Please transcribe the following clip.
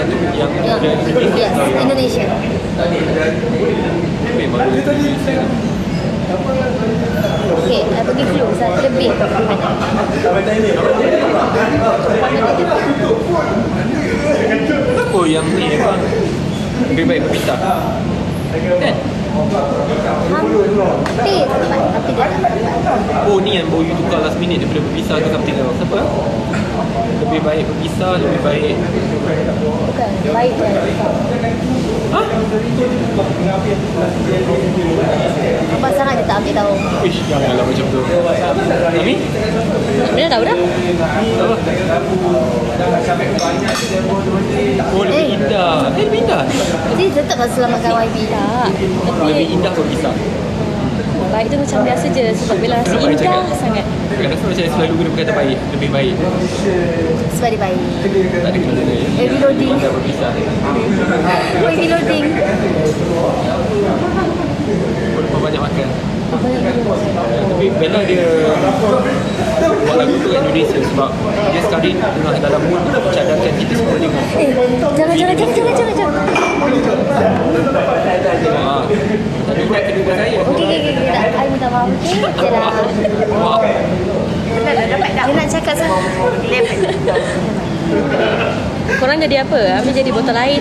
tu yang Yes, Indonesia. memang Okay, I bagi clue. Satu lebih. oh yang ni memang lebih baik berpisah kan? Hampir tepat, tapi dia tak tepat. Oh ni yang baru you tukar last minute daripada berpisah ke something else. Siapa? Lebih baik berpisah, lebih baik Bukan, baik dia. ha? Nampak sangat dia tak ambil tahu. Ish, janganlah macam tu. Kami? Benda tahu dah. Oh lebih indah. Lebih indah. Jadi tetap tak selamatkan YB tak. Lebih indah berpisah. Baik tu macam biasa je sebab Bella rasa Kenapa I indah cakap? sangat. Kenapa macam saya selalu guna perkataan baik? Lebih baik. Sebab dia baik. Tak ada kena ya. Heavy loading. Indah berpisah. Heavy loading. Walaupun banyak makan. Tapi Bella dia buat lagu tu kat Indonesia sebab dia sekali tengah dalam mood cadangkan kita semua dengar. Jangan. Tapi buat kedua saya. Okey. Tak, I minta maaf. Okey, je lah. Maaf. Dia nak cakap sama. Korang jadi apa? Ambil jadi botol air.